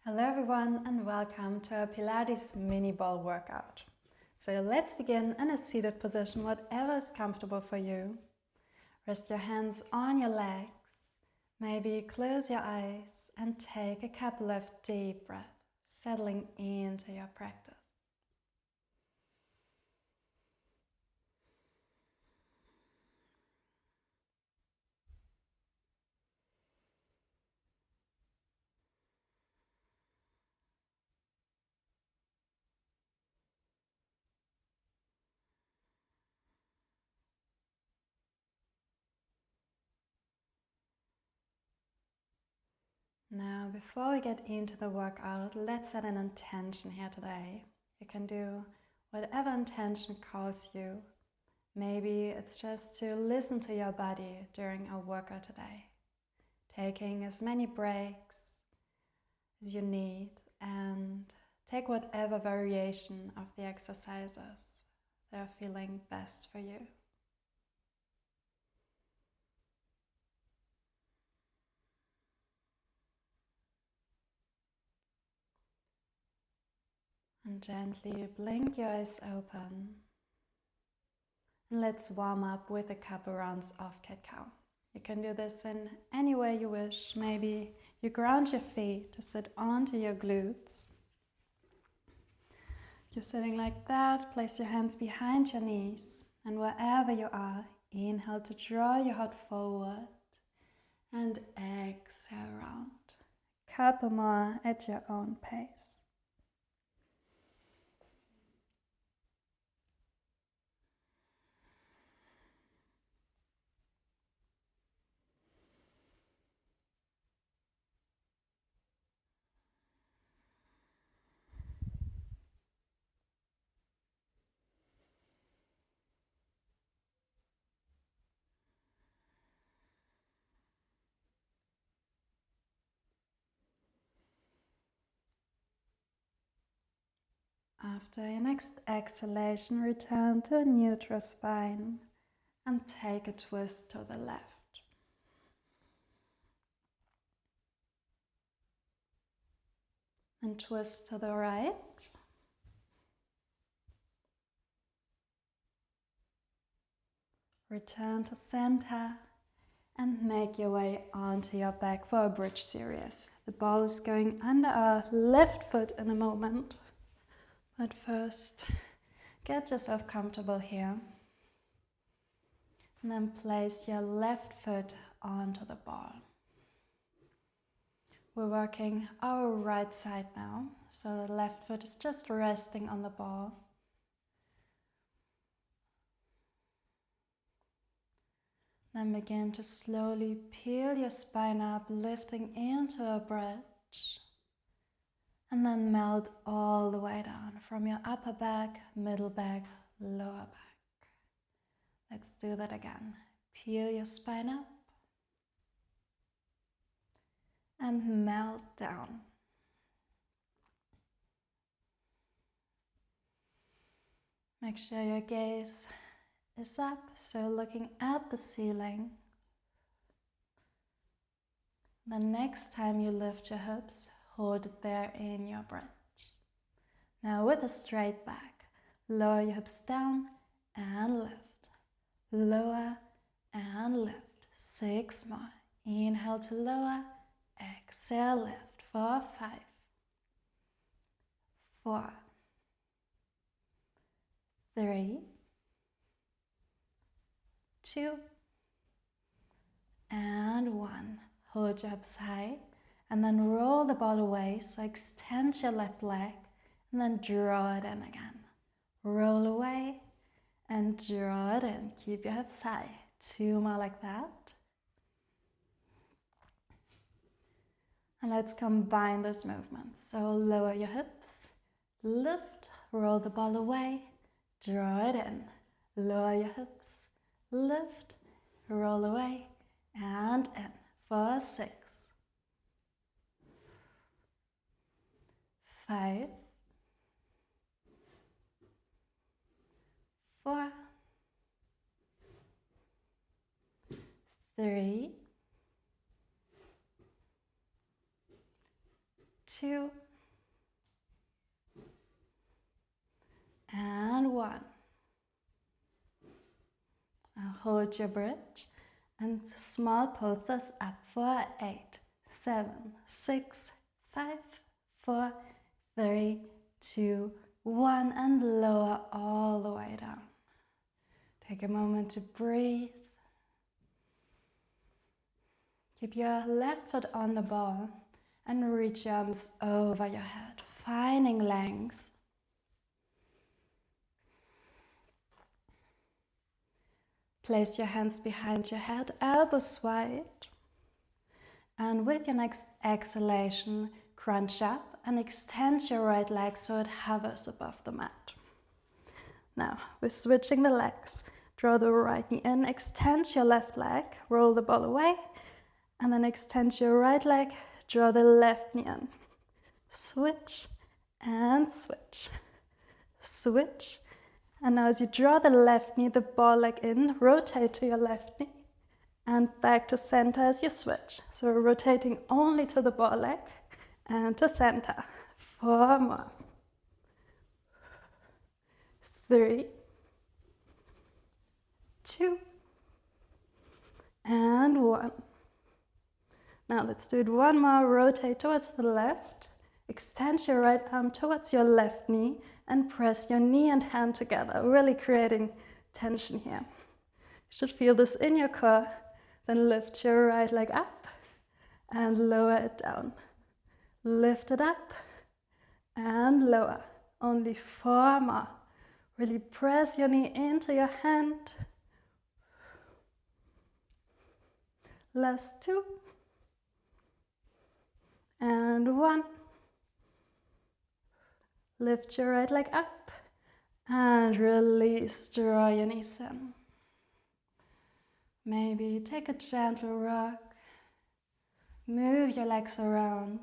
Hello everyone and welcome to our Pilates Mini Ball Workout. So let's begin in a seated position, whatever is comfortable for you. Rest your hands on your legs, maybe close your eyes and take a couple of deep breaths, settling into your practice. Now, before we get into the workout, let's set an intention here today. You can do whatever intention calls you. Maybe it's just to listen to your body during our workout today, taking as many breaks as you need, and take whatever variation of the exercises that are feeling best for you. And gently blink your eyes open. And let's warm up with a couple rounds of cat-cow. You can do this in any way you wish. Maybe you ground your feet to sit onto your glutes. You're sitting like that, place your hands behind your knees. And wherever you are, inhale to draw your heart forward. And exhale round. Couple more at your own pace. After your next exhalation, return to a neutral spine and take a twist to the left. And twist to the right. Return to center and make your way onto your back for a bridge series. The ball is going under our left foot in a moment. But first, get yourself comfortable here. And then place your left foot onto the ball. We're working our right side now, so the left foot is just resting on the ball. Then begin to slowly peel your spine up, lifting into a bridge. And then melt all the way down from your upper back, middle back, lower back. Let's do that again. Peel your spine up and melt down. Make sure your gaze is up, so looking at the ceiling. The next time you lift your hips, hold it there in your bridge. Now with a straight back, lower your hips down and lift. Lower and lift. 6 more. Inhale to lower, exhale, lift for 5, 4, 3, 2, and 1. Hold your hips high. And then roll the ball away, so extend your left leg and then draw it in again. Roll away and draw it in. Keep your hips high. 2 more like that. And let's combine those movements. So lower your hips, lift, roll the ball away, draw it in. Lower your hips, lift, roll away and in for 6. 5, 4, 3, 2, and 1. Now hold your bridge and small pulses up for 8, 7, 6, 5, 4, 3, 2, 1, and lower all the way down. Take a moment to breathe. Keep your left foot on the ball and reach your arms over your head, finding length. Place your hands behind your head, elbows wide. And with your next exhalation, crunch up and extend your right leg so it hovers above the mat. Now, we're switching the legs. Draw the right knee in, extend your left leg, roll the ball away, and then extend your right leg, draw the left knee in. Switch and switch. Switch. And now as you draw the left knee, the ball leg in, rotate to your left knee and back to center as you switch. So we're rotating only to the ball leg and to center. 4 more. 3, 2, and 1. Now let's do it one more. Rotate towards the left. Extend your right arm towards your left knee and press your knee and hand together, really creating tension here. You should feel this in your core. Then lift your right leg up and lower it down. Lift it up and lower. Only 4 more. Really press your knee into your hand. Last 2. And 1. Lift your right leg up and release, draw your knees in. Maybe take a gentle rock, move your legs around.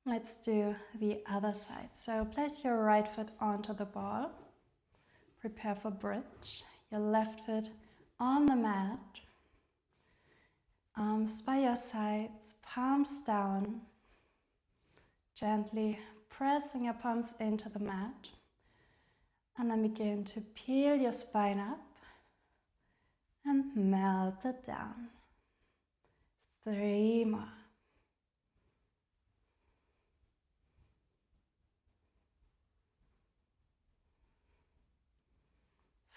Let's do the other side. So place your right foot onto the ball. Prepare for bridge. Your left foot on the mat. Arms by your sides, palms down. Gently pressing your palms into the mat. And then begin to peel your spine up and melt it down. 3 more.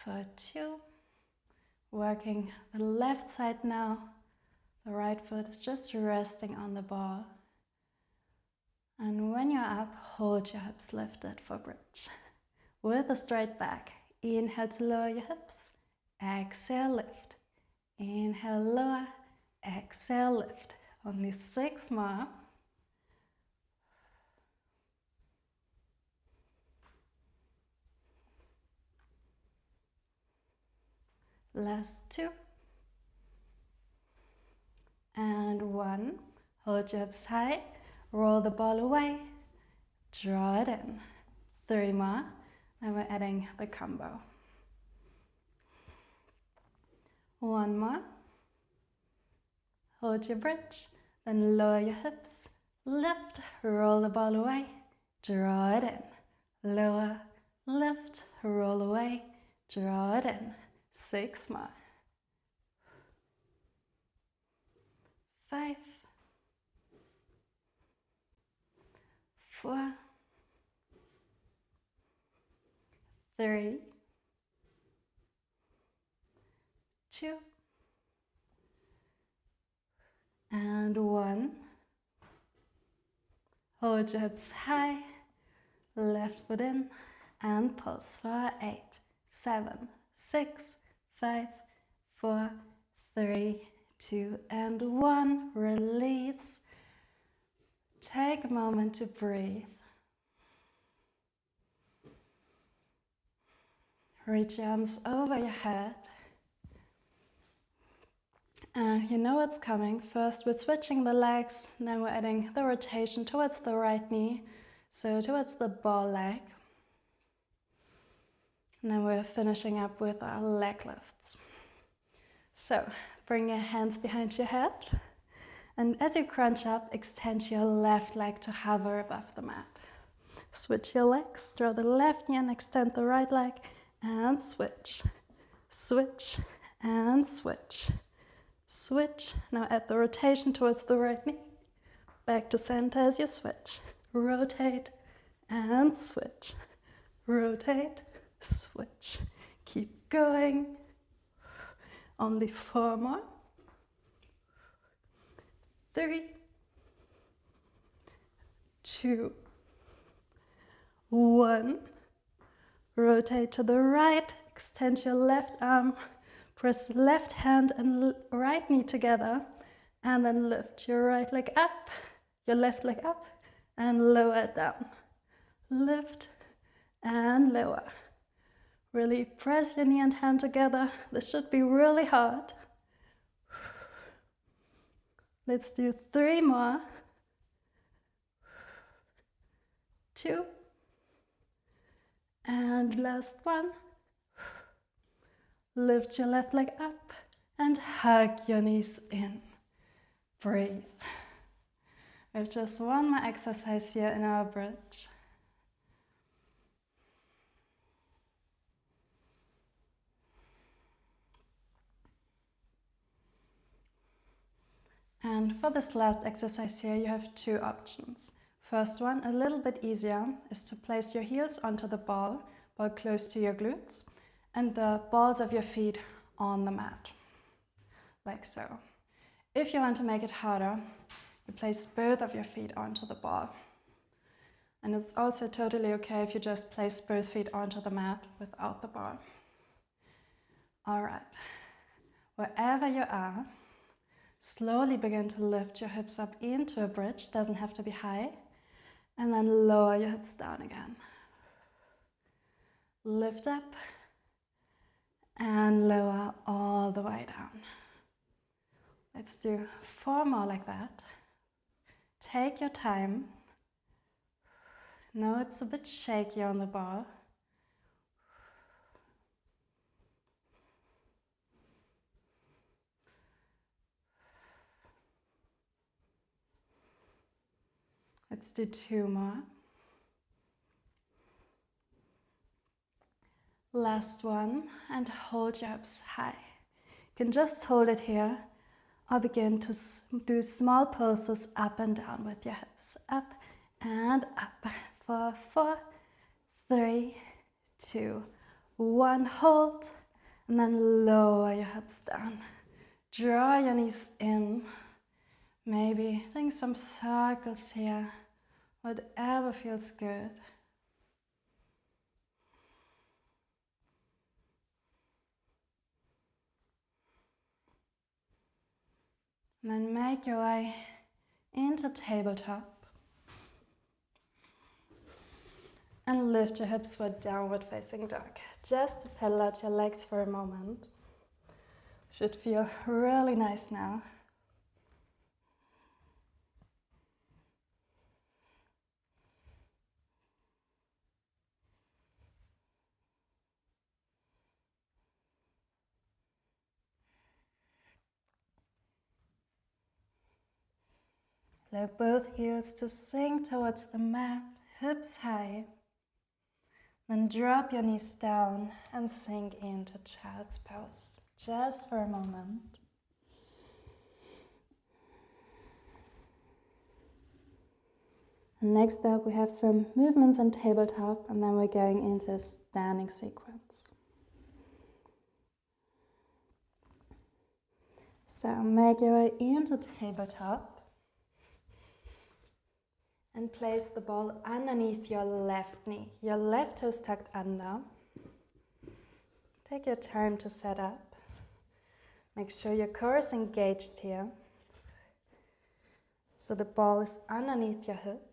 For 2, working the left side now. The right foot is just resting on the ball. And when you're up, hold your hips lifted for bridge. With a straight back, inhale to lower your hips, exhale, lift. Inhale, lower, exhale, lift. Only 6 more. Last 2. And 1. Hold your hips high, roll the ball away, draw it in. 3 more. Then we're adding the combo. 1 more. Hold your bridge, then lower your hips, lift, roll the ball away, draw it in. Lower, lift, roll away, draw it in. 6 more. 5, 4, 3, 2, and 1. Hold your hips high, left foot in, and pulse for 8, 7, 6, 5, 4, 3, 2, and 1. Release. Take a moment to breathe. Reach your arms over your head. And you know what's coming. First we're switching the legs, then we're adding the rotation towards the right knee, so towards the ball leg. And then we're finishing up with our leg lifts. So bring your hands behind your head. And as you crunch up, extend your left leg to hover above the mat. Switch your legs, draw the left knee and extend the right leg, and switch. Switch and switch. Switch. Now add the rotation towards the right knee. Back to center as you switch. Rotate and switch. Rotate, switch. Keep going. Only 4 more. 3, 2, 1. Rotate to the right, extend your left arm, press left hand and right knee together, and then lift your right leg up, your left leg up, and lower it down. Lift and lower. Really press your knee and hand together. This should be really hard. Let's do 3 more. 2. And last one. Lift your left leg up and hug your knees in. Breathe. We have just one more exercise here in our bridge. And for this last exercise here, you have 2 options. First one, a little bit easier, is to place your heels onto the ball close to your glutes, and the balls of your feet on the mat, like so. If you want to make it harder, you place both of your feet onto the ball. And it's also totally okay if you just place both feet onto the mat without the ball. All right, wherever you are, slowly begin to lift your hips up into a bridge, doesn't have to be high, and then lower your hips down again. Lift up and lower all the way down. Let's do 4 more like that. Take your time. No, it's a bit shaky on the ball. Let's do 2 more. Last one, and hold your hips high. You can just hold it here, or begin to do small pulses up and down with your hips. Up and up. For 4, 3, 2, 1. Hold, and then lower your hips down. Draw your knees in. Maybe doing some circles here. Whatever feels good. And then make your way into tabletop. And lift your hips for downward facing dog. Just to pedal out your legs for a moment. Should feel really nice now. Allow both heels to sink towards the mat, hips high. Then drop your knees down and sink into child's pose, just for a moment. And next up we have some movements on tabletop, and then we're going into a standing sequence. So make your way into tabletop. And place the ball underneath your left knee. Your left toes tucked under. Take your time to set up. Make sure your core is engaged here. So the ball is underneath your hip.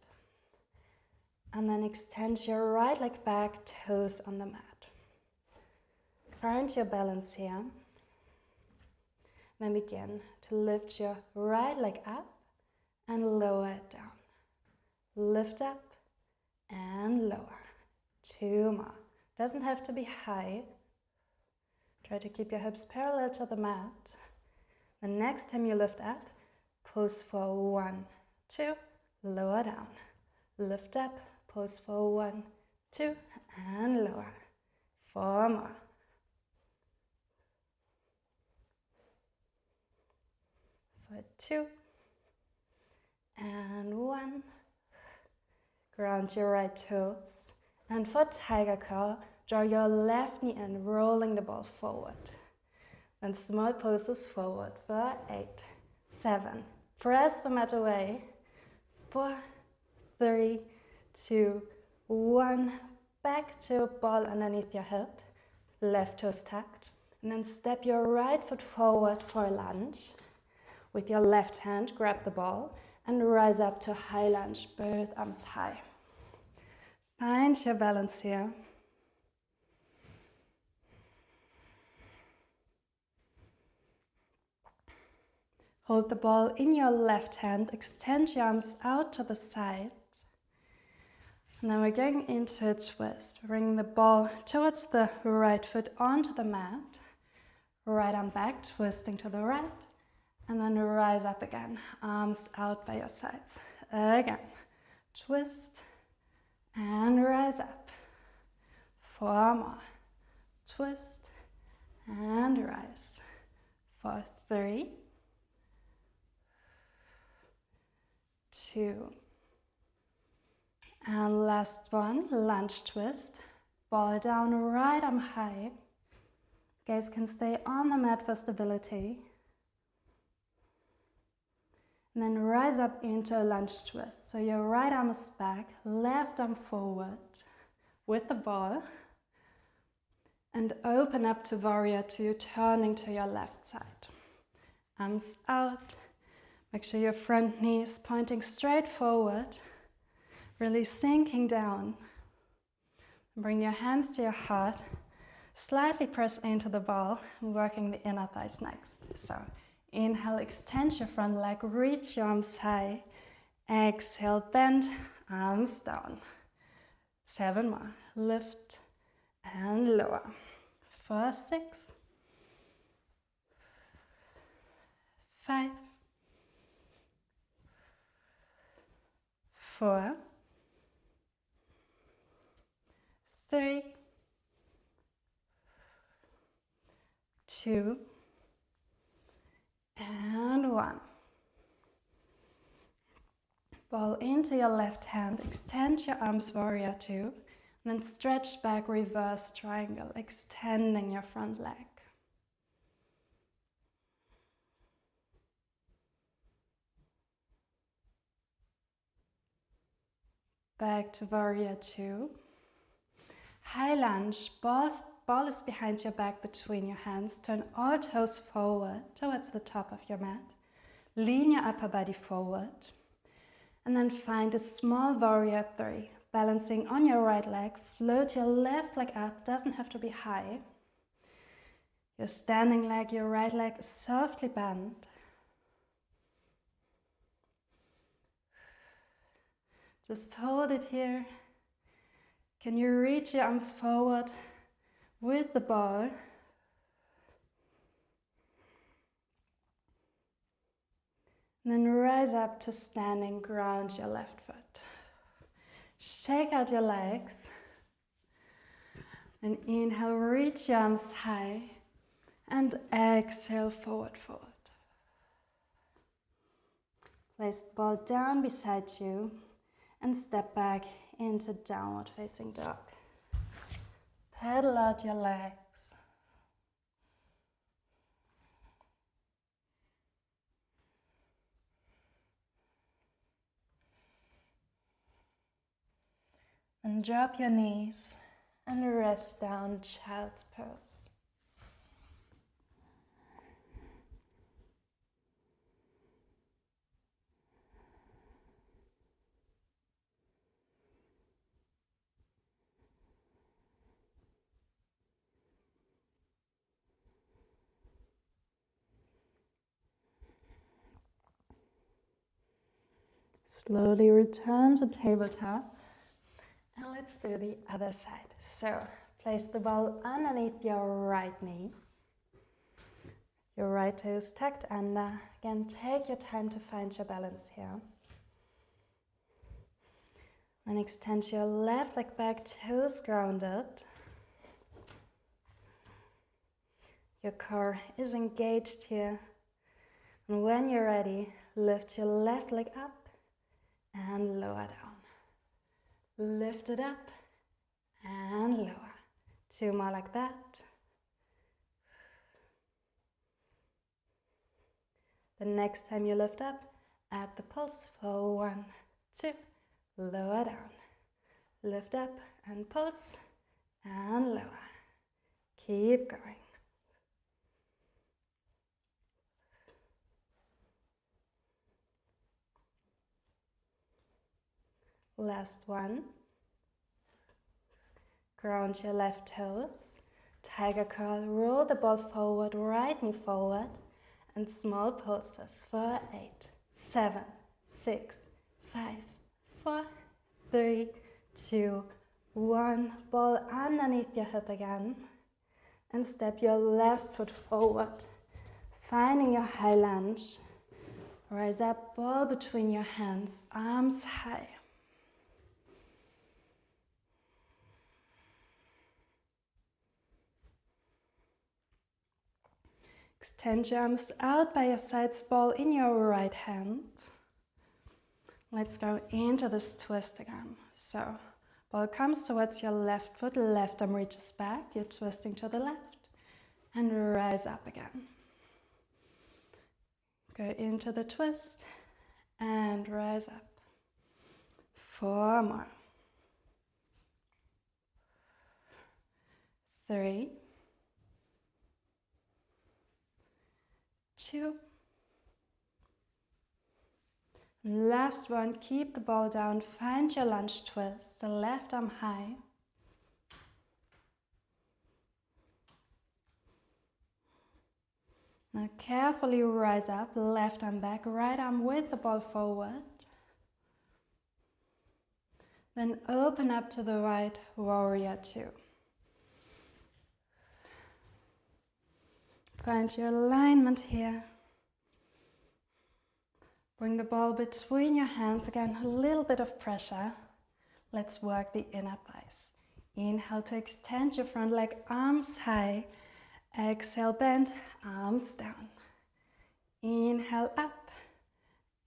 And then extend your right leg back, toes on the mat. Find your balance here. Then begin to lift your right leg up and lower it down. Lift up and lower. 2 more. Doesn't have to be high. Try to keep your hips parallel to the mat. The next time you lift up, pulse for 1, 2, lower down. Lift up, pulse for 1, 2, and lower. 4 more. 2, and 1. Ground your right toes. And for tiger curl, draw your left knee in, rolling the ball forward. And small pulses forward for 8, 7. Press the mat away. 4, 3, 2, 1. Back to a ball underneath your hip. Left toes tucked. And then step your right foot forward for a lunge. With your left hand, grab the ball and rise up to high lunge, both arms high. Find your balance here. Hold the ball in your left hand, extend your arms out to the side. And then we're going into a twist. Bring the ball towards the right foot onto the mat. Right arm back, twisting to the right. And then rise up again, arms out by your sides. Again, twist and rise up. 4 more. Twist and rise. For 3, 2, and last one, lunge twist. Ball down, right arm high. Gaze can stay on the mat for stability. And then rise up into a lunge twist. So your right arm is back, left arm forward with the ball. And open up to warrior 2, turning to your left side. Arms out. Make sure your front knee is pointing straight forward. Really sinking down. Bring your hands to your heart. Slightly press into the ball, working the inner thighs next. So inhale, extend your front leg, reach your arms high. Exhale, bend, arms down. 7 more. Lift and lower. For 6, 5, 4, 3, 2, and 1. Ball into your left hand, extend your arms, warrior 2, and then stretch back, reverse triangle, extending your front leg. Back to warrior 2. High lunge, ball is behind your back between your hands. Turn all toes forward towards the top of your mat. Lean your upper body forward. And then find a small warrior 3. Balancing on your right leg. Float your left leg up, doesn't have to be high. Your standing leg, your right leg is softly bent. Just hold it here. Can you reach your arms forward with the ball? And then rise up to standing, ground your left foot. Shake out your legs. And inhale, reach your arms high. And exhale, forward, forward. Place the ball down beside you. And step back into downward facing dog. Pedal out your legs. And drop your knees and rest down, child's pose. Slowly return to tabletop, and let's do the other side. So Place the ball underneath your right knee. Your right toe is tucked under. Again, take your time to find your balance here. And extend your left leg back, toes grounded. Your core is engaged here. And when you're ready, lift your left leg up and lower down. Lift it up and lower. 2 more like that. The next time you lift up, add the pulse for 1, 2, lower down. Lift up and pulse and lower. Keep going. Last one. Ground your left toes. Tiger curl, roll the ball forward, right knee forward, and small pulses for 8, 7, 6, 5, 4, 3, 2, 1. Ball underneath your hip again. And step your left foot forward, finding your high lunge. Rise up, ball between your hands, arms high. Extend your arms out by your sides, ball in your right hand. Let's go into this twist again. So, ball comes towards your left foot, left arm reaches back, you're twisting to the left, and rise up again. Go into the twist, and rise up. 4 more. 3, 2. Last one, keep the ball down, find your lunge twist, the left arm high. Now carefully rise up, left arm back, right arm with the ball forward. Then open up to the right, warrior 2. Find your alignment here. Bring the ball between your hands. Again, a little bit of pressure. Let's work the inner thighs. Inhale to extend your front leg, arms high. Exhale, bend, arms down. Inhale up.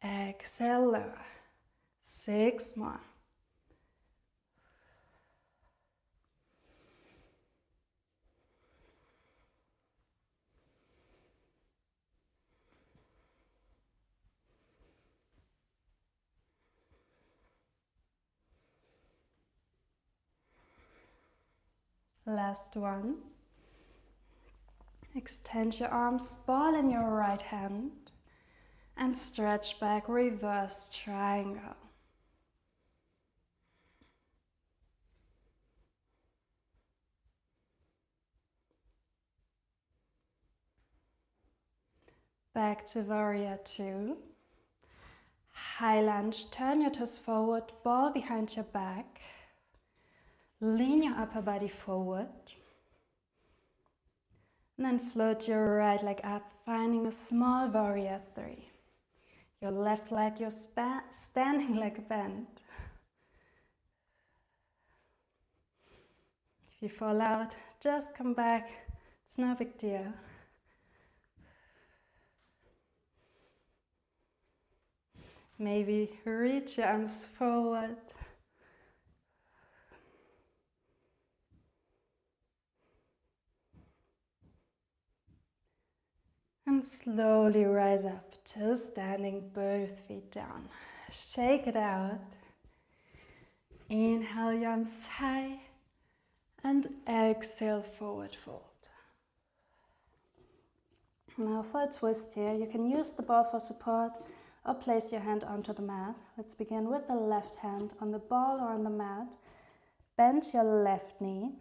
Exhale, lower. 6 more. Last one. Extend your arms, ball in your right hand, and stretch back, reverse triangle. Back to warrior 2. High lunge, turn your toes forward, ball behind your back. Lean your upper body forward. And then float your right leg up, finding a small warrior 3. Your left leg, your standing leg bent. If you fall out, just come back. It's no big deal. Maybe reach your arms forward. And slowly rise up to standing, both feet down. Shake it out. Inhale your arms high and exhale, forward fold. Now for a twist here, you can use the ball for support or place your hand onto the mat. Let's begin with the left hand on the ball or on the mat. Bend your left knee,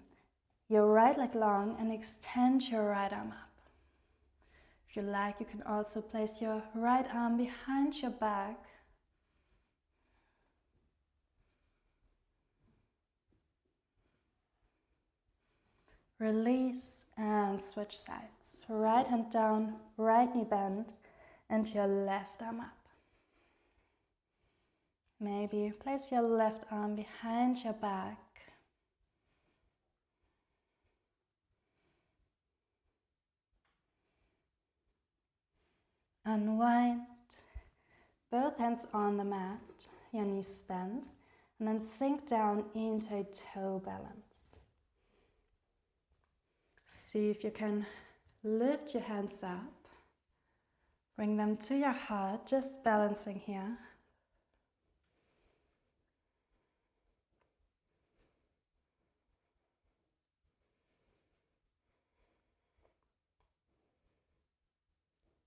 your right leg long, and extend your right arm up. If you like, you can also place your right arm behind your back. Release and switch sides. Right hand down, right knee bend, and your left arm up. Maybe place your left arm behind your back. Unwind. Both hands on the mat, your knees bend, and then sink down into a toe balance. See if you can lift your hands up, bring them to your heart, just balancing here.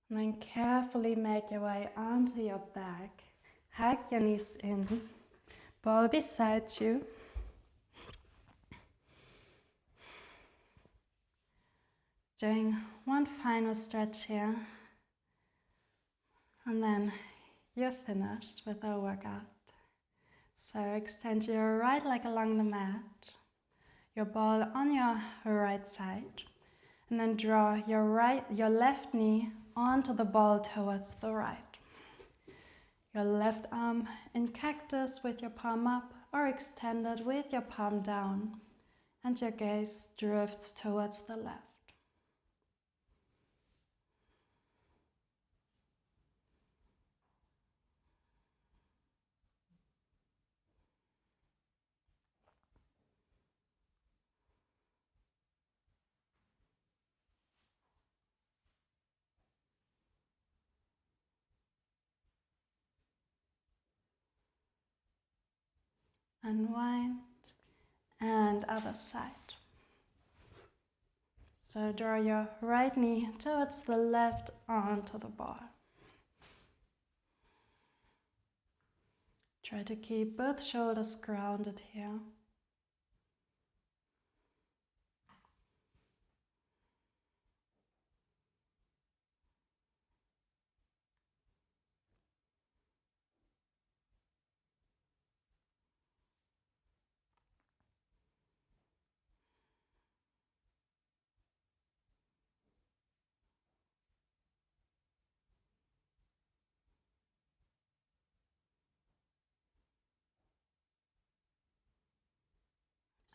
And then carefully make your way onto your back. Hug your knees in. Ball beside you. Doing one final stretch here. And then you're finished with our workout. So extend your right leg along the mat. Your ball on your right side. And then draw your left knee onto the ball towards the right. Your left arm in cactus with your palm up or extended with your palm down, and your gaze drifts towards the left. Unwind, and other side. So draw your right knee towards the left onto the ball. Try to keep both shoulders grounded here.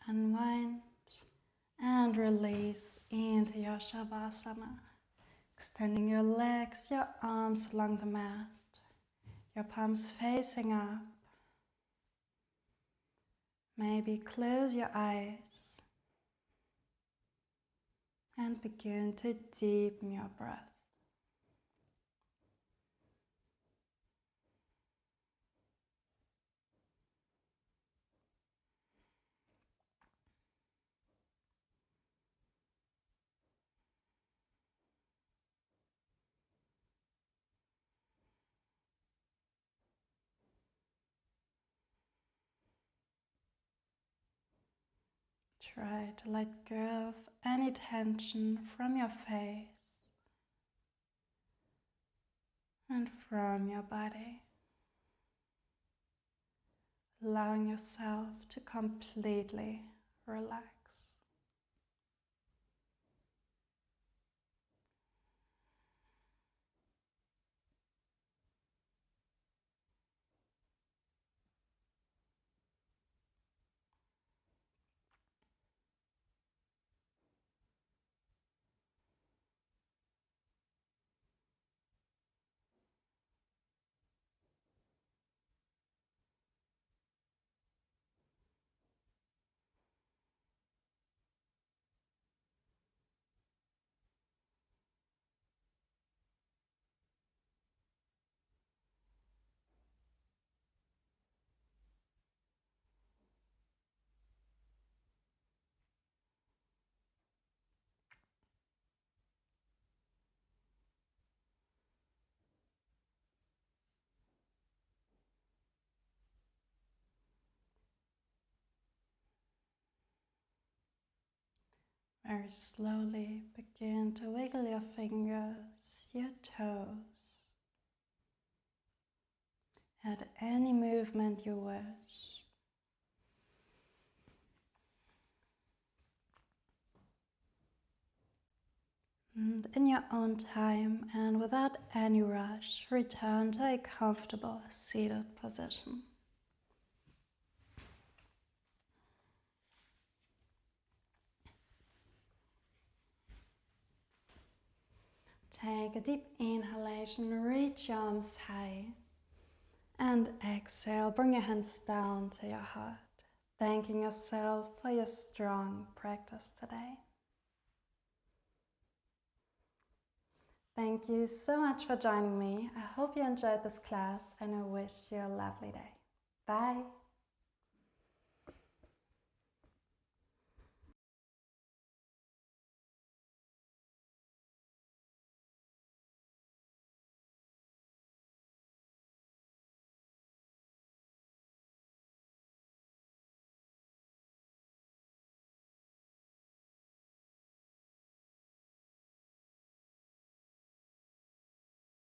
Unwind and release into your Savasana. Extending your legs, your arms along the mat, your palms facing up. Maybe close your eyes and begin to deepen your breath. Try to let go of any tension from your face and from your body, allowing yourself to completely relax. Very slowly begin to wiggle your fingers, your toes. Add any movement you wish. And in your own time and without any rush, return to a comfortable seated position. Take a deep inhalation, reach your arms high. And exhale, bring your hands down to your heart, thanking yourself for your strong practice today. Thank you so much for joining me. I hope you enjoyed this class and I wish you a lovely day. Bye.